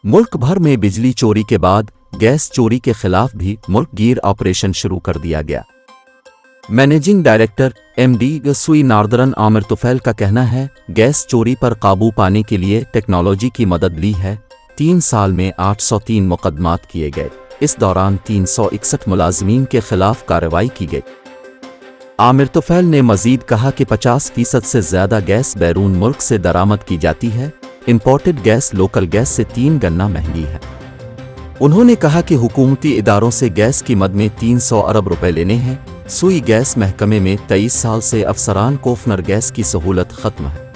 मुल्क भर में बिजली चोरी के बाद गैस चोरी के खिलाफ भी मुल्क गिर ऑपरेशन शुरू कर दिया गया। मैनेजिंग डायरेक्टर MD सुई नॉर्दर्न आमिर तुफैल का कहना है, गैस चोरी पर काबू पाने के लिए टेक्नोलॉजी की मदद ली है। 3 साल में 803 मुकदमात किए गए। इस दौरान 361 मुलाजमीन के खिलाफ कार्रवाई की गई। आमिर तुफैल ने मजीद कहा कि 50% से ज़्यादा गैस बैरून मुल्क से दरामद की जाती है। इंपोर्टेड गैस लोकल गैस से 3 गुना महंगी है। उन्होंने कहा कि हुकूमती इदारों से गैस की मद में 300 अरब रुपए लेने हैं। सुई गैस महकमे में 23 साल से अफसरान कोफनर गैस की सहूलत खत्म है।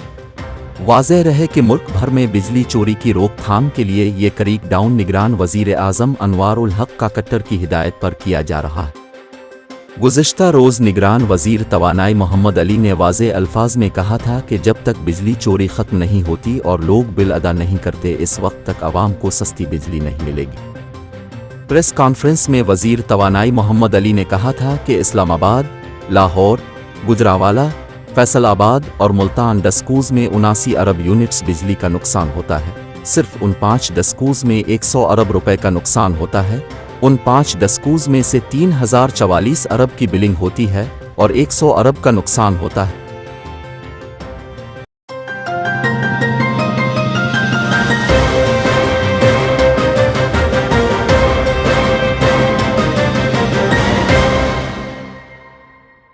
वाज़ेह रहे कि मुल्क भर में बिजली चोरी की रोकथाम के लिए ये क्रेक डाउन निगरान वज़ीर आज़म अनवार उल हक काकट्टर की हिदायत पर किया जा रहा है। गुज़िश्ता रोज़ निगरान वज़ीर तवानाई मोहम्मद अली ने वाज़ेह अल्फाज में कहा था कि जब तक बिजली चोरी ख़त्म नहीं होती और लोग बिल अदा नहीं करते, इस वक्त तक आवाम को सस्ती बिजली नहीं मिलेगी। प्रेस कॉन्फ्रेंस में वज़ीर तवानाई मोहम्मद अली ने कहा था कि इस्लामाबाद, लाहौर, गुजरावाला, फैसलाबाद और मुल्तान डस्कूज़ में 79 अरब यूनिट्स बिजली का नुकसान होता है। सिर्फ उन 5 डस्कूज़ में 100 अरब रुपए का नुकसान होता है। उन 5 डस्कूज़ में से 3044 अरब की बिलिंग होती है और 100 अरब का नुकसान होता है।